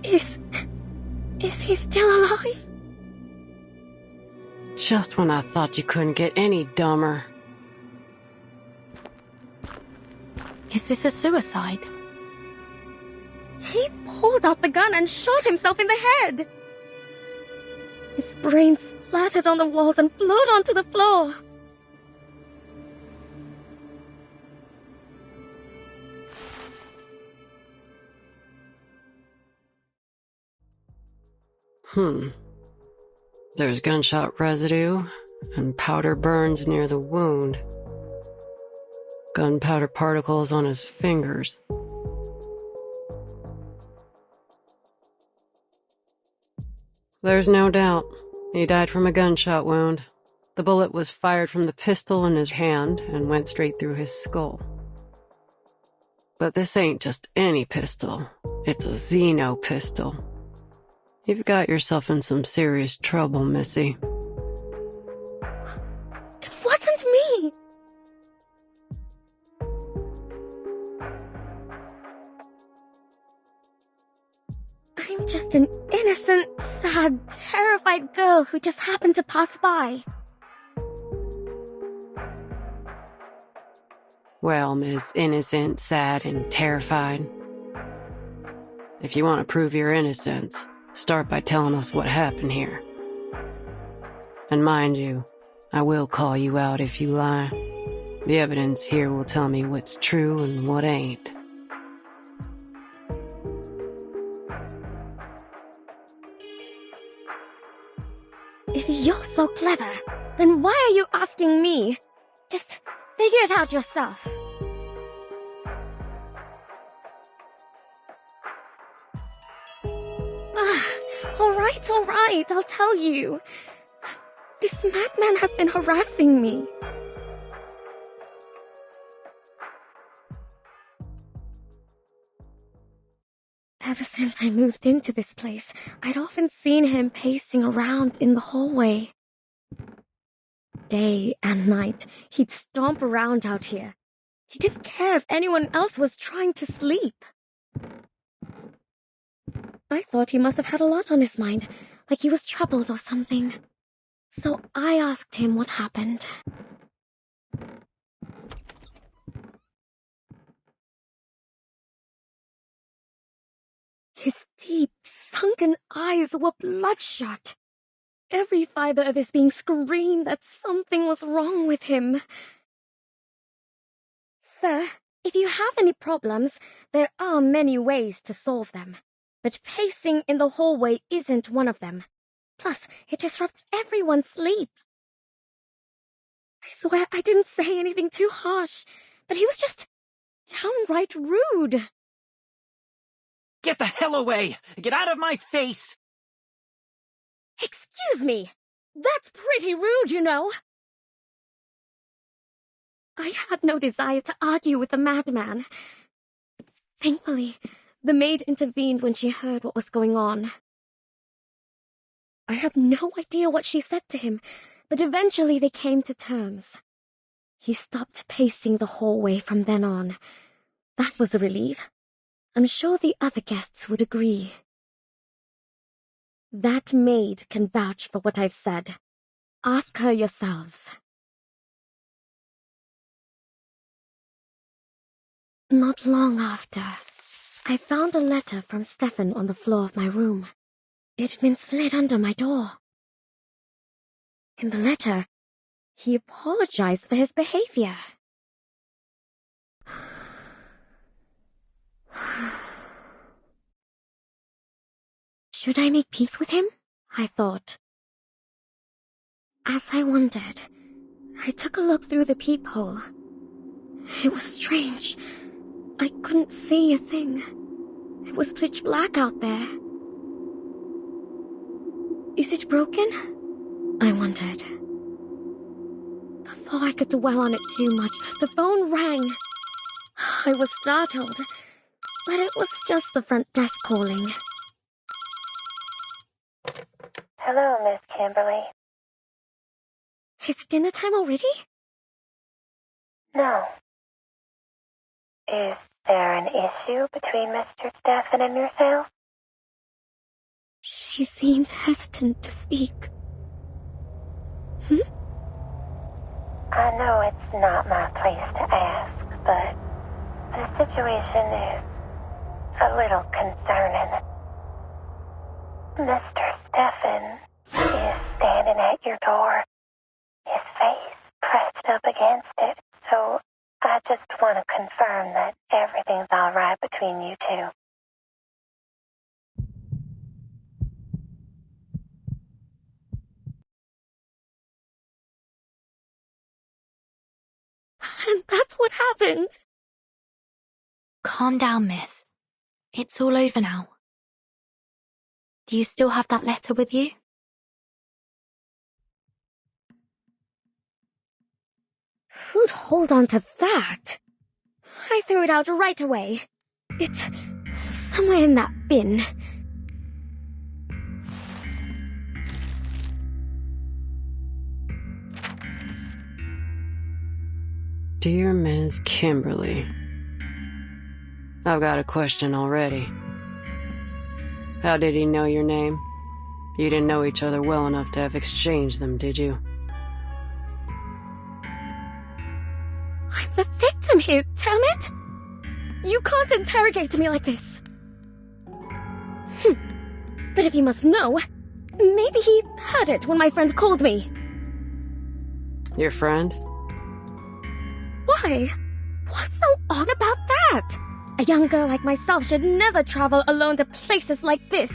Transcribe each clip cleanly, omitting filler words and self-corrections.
Is he still alive? Just when I thought you couldn't get any dumber. Is this a suicide? He pulled out the gun and shot himself in the head. His brain splattered on the walls and flowed onto the floor. There's gunshot residue and powder burns near the wound. Gunpowder particles on his fingers. There's no doubt. He died from a gunshot wound. The bullet was fired from the pistol in his hand and went straight through his skull. But this ain't just any pistol. It's a Xeno pistol. You've got yourself in some serious trouble, Missy. It wasn't me! I'm just an innocent, sad, terrified girl who just happened to pass by. Well, Miss Innocent, Sad, and Terrified. If you want to prove your innocence, start by telling us what happened here. And mind you, I will call you out if you lie. The evidence here will tell me what's true and what ain't. If you're so clever, then why are you asking me? Just figure it out yourself. All right, I'll tell you. This madman has been harassing me. Ever since I moved into this place, I'd often seen him pacing around in the hallway. Day and night, he'd stomp around out here. He didn't care if anyone else was trying to sleep. I thought he must have had a lot on his mind, like he was troubled or something. So I asked him what happened. His deep, sunken eyes were bloodshot. Every fiber of his being screamed that something was wrong with him. Sir, if you have any problems, there are many ways to solve them. But pacing in the hallway isn't one of them. Plus, it disrupts everyone's sleep. I swear I didn't say anything too harsh, but he was just downright rude. Get the hell away! Get out of my face! Excuse me! That's pretty rude, you know! I had no desire to argue with the madman. Thankfully, the maid intervened when she heard what was going on. I have no idea what she said to him, but eventually they came to terms. He stopped pacing the hallway from then on. That was a relief. I'm sure the other guests would agree. That maid can vouch for what I've said. Ask her yourselves. Not long after, I found a letter from Stefan on the floor of my room. It'd been slid under my door. In the letter, he apologized for his behavior. Should I make peace with him? I thought. As I wondered, I took a look through the peephole. It was strange. I couldn't see a thing. It was pitch black out there. Is it broken? I wondered. Before I could dwell on it too much, the phone rang. I was startled, but it was just the front desk calling. Hello, Miss Kimberly. Is it dinner time already? No. Is there an issue between Mr. Stefan and yourself? She seemed hesitant to speak. I know it's not my place to ask, but the situation is a little concerning. Mr. Stefan is standing at your door, his face pressed up against it, so I just want to confirm that everything's all right between you two. And that's what happened. Calm down, miss. It's all over now. Do you still have that letter with you? Who'd hold on to that? I threw it out right away. It's somewhere in that bin. Dear Ms. Kimberly, I've got a question already. How did he know your name? You didn't know each other well enough to have exchanged them, did you? I'm the victim here, damn it! You can't interrogate me like this. But if you must know, maybe he heard it when my friend called me. Your friend? Why? What's so odd about that? A young girl like myself should never travel alone to places like this.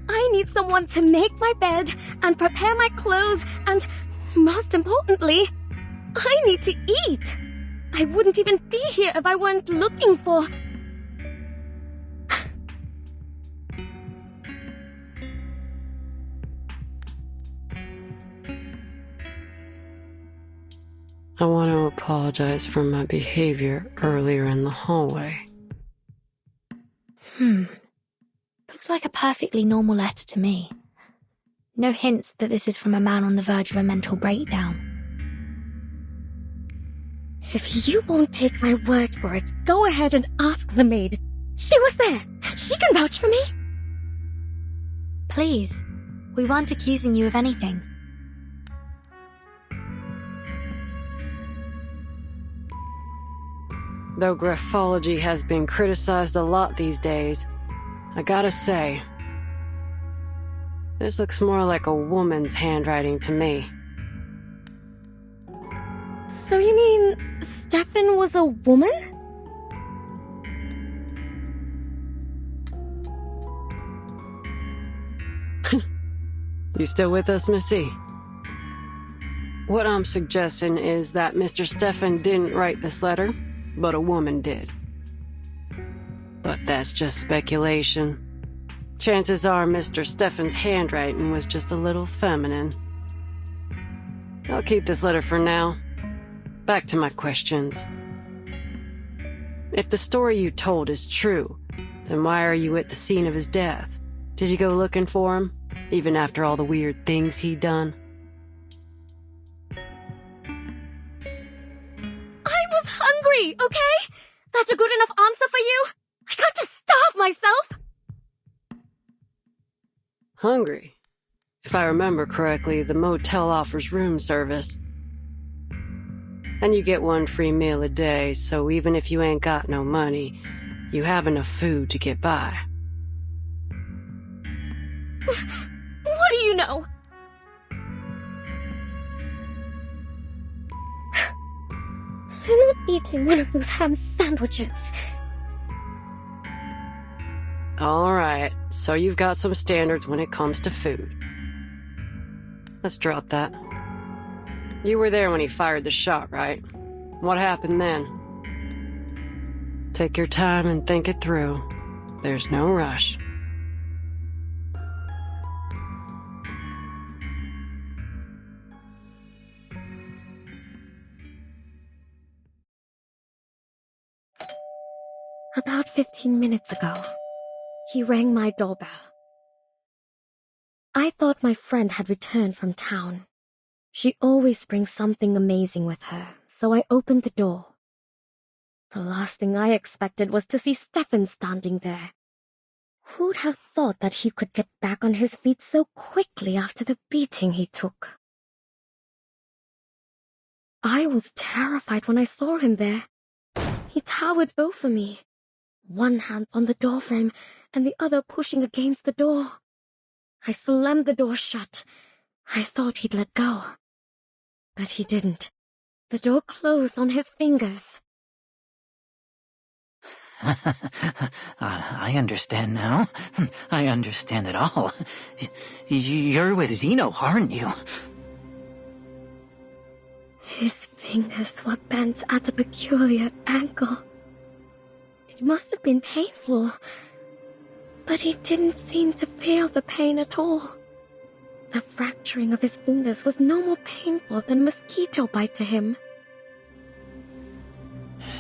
I need someone to make my bed and prepare my clothes and, most importantly, I need to eat. I wouldn't even be here if I weren't looking for... I want to apologize for my behavior earlier in the hallway. Looks like a perfectly normal letter to me. No hints that this is from a man on the verge of a mental breakdown. If you won't take my word for it, go ahead and ask the maid. She was there. She can vouch for me. Please, we weren't accusing you of anything. Though graphology has been criticized a lot these days, I gotta say, this looks more like a woman's handwriting to me. So you mean Stefan was a woman? You still with us, Missy? What I'm suggesting is that Mr. Stefan didn't write this letter, but a woman did. But that's just speculation. Chances are Mr. Stefan's handwriting was just a little feminine. I'll keep this letter for now. Back to my questions. If the story you told is true, then why are you at the scene of his death? Did you go looking for him, even after all the weird things he'd done? I was hungry, okay? That's a good enough answer for you? I can't just starve myself. Hungry? If I remember correctly, the motel offers room service. And you get 1 free meal a day, so even if you ain't got no money, you have enough food to get by. What do you know? I'm not eating one of those ham sandwiches. Alright, so you've got some standards when it comes to food. Let's drop that. You were there when he fired the shot, right? What happened then? Take your time and think it through. There's no rush. About 15 minutes ago, he rang my doorbell. I thought my friend had returned from town. She always brings something amazing with her, so I opened the door. The last thing I expected was to see Stefan standing there. Who'd have thought that he could get back on his feet so quickly after the beating he took? I was terrified when I saw him there. He towered over me, one hand on the doorframe and the other pushing against the door. I slammed the door shut. I thought he'd let go. But he didn't. The door closed on his fingers. I understand now. I understand it all. You're with Zeno, aren't you? His fingers were bent at a peculiar angle. It must have been painful, but he didn't seem to feel the pain at all. The fracturing of his fingers was no more painful than a mosquito bite to him.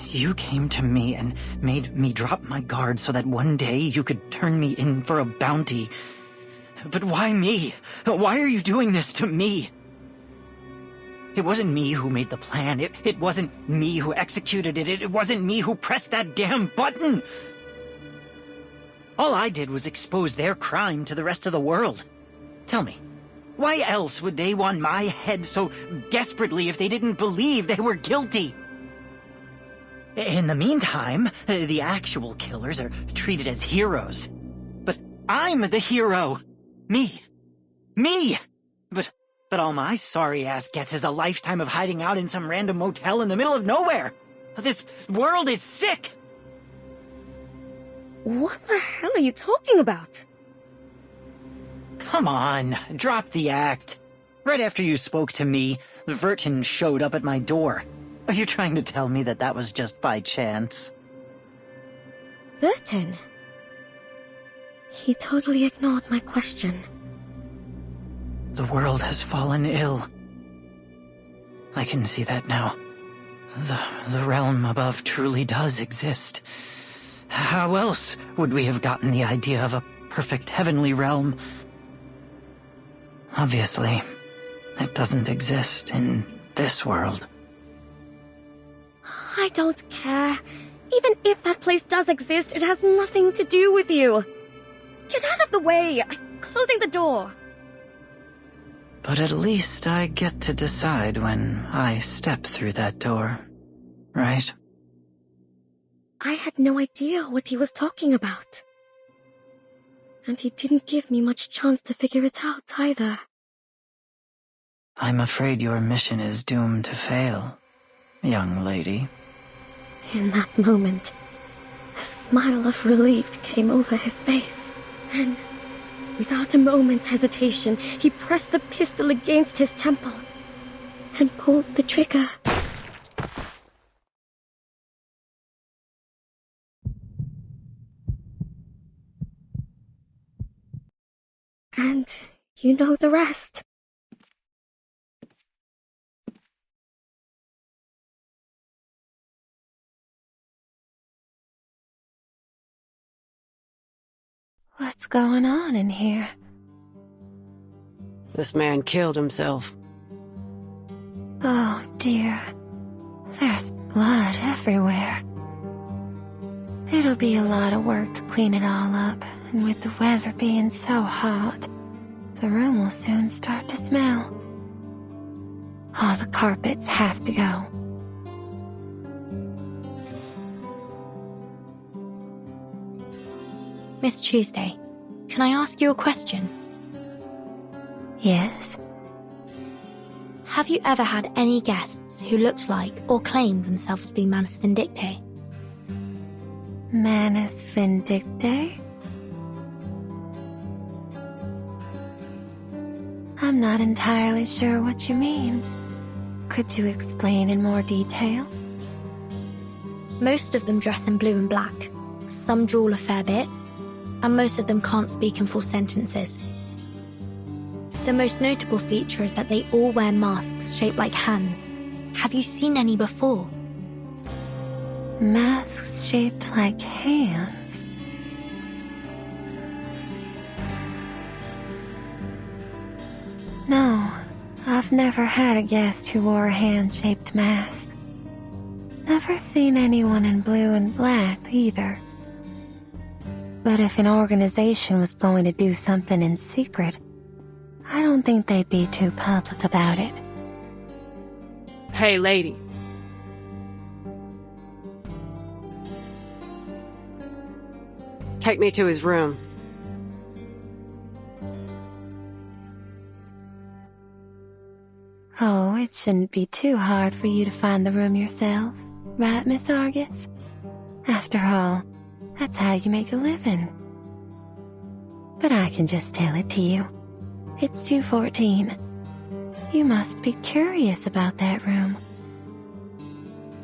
You came to me and made me drop my guard so that one day you could turn me in for a bounty. But why me? Why are you doing this to me? It wasn't me who made the plan. It wasn't me who executed it. It wasn't me who pressed that damn button. All I did was expose their crime to the rest of the world. Tell me, why else would they want my head so desperately if they didn't believe they were guilty? In the meantime, the actual killers are treated as heroes. But I'm the hero. Me. But all my sorry ass gets is a lifetime of hiding out in some random motel in the middle of nowhere. This world is sick. What the hell are you talking about? Come on, drop the act. Right after you spoke to me, Vertin showed up at my door. Are you trying to tell me that was just by chance? Vertin? He totally ignored my question. The world has fallen ill. I can see that now. The realm above truly does exist. How else would we have gotten the idea of a perfect heavenly realm? Obviously, it doesn't exist in this world. I don't care. Even if that place does exist, it has nothing to do with you. Get out of the way! I'm closing the door. But at least I get to decide when I step through that door, right? I had no idea what he was talking about. And he didn't give me much chance to figure it out either. I'm afraid your mission is doomed to fail, young lady. In that moment, a smile of relief came over his face. Then, without a moment's hesitation, he pressed the pistol against his temple and pulled the trigger. And you know the rest. What's going on in here? This man killed himself. Oh dear. There's blood everywhere. It'll be a lot of work to clean it all up, and with the weather being so hot, the room will soon start to smell. All the carpets have to go. Miss Tuesday, can I ask you a question? Yes? Have you ever had any guests who looked like or claimed themselves to be Manus Vindictae? Manus Vindictae? I'm not entirely sure what you mean. Could you explain in more detail? Most of them dress in blue and black. Some drool a fair bit, and most of them can't speak in full sentences. The most notable feature is that they all wear masks shaped like hands. Have you seen any before? Masks shaped like hands? No, I've never had a guest who wore a hand-shaped mask. Never seen anyone in blue and black either. But if an organization was going to do something in secret, I don't think they'd be too public about it. Hey, lady. Take me to his room. Oh, it shouldn't be too hard for you to find the room yourself, right, Miss Argus? After all, that's how you make a living. But I can just tell it to you. It's 214. You must be curious about that room.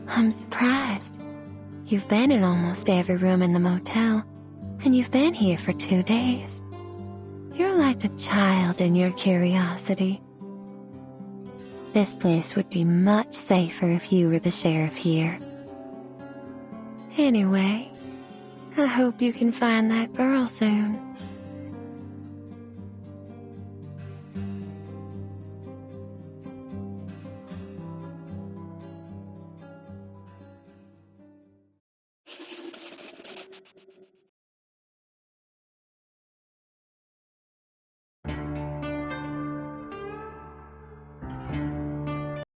I'm surprised. You've been in almost every room in the motel, and you've been here for 2 days. You're like a child in your curiosity. This place would be much safer if you were the sheriff here. Anyway, I hope you can find that girl soon.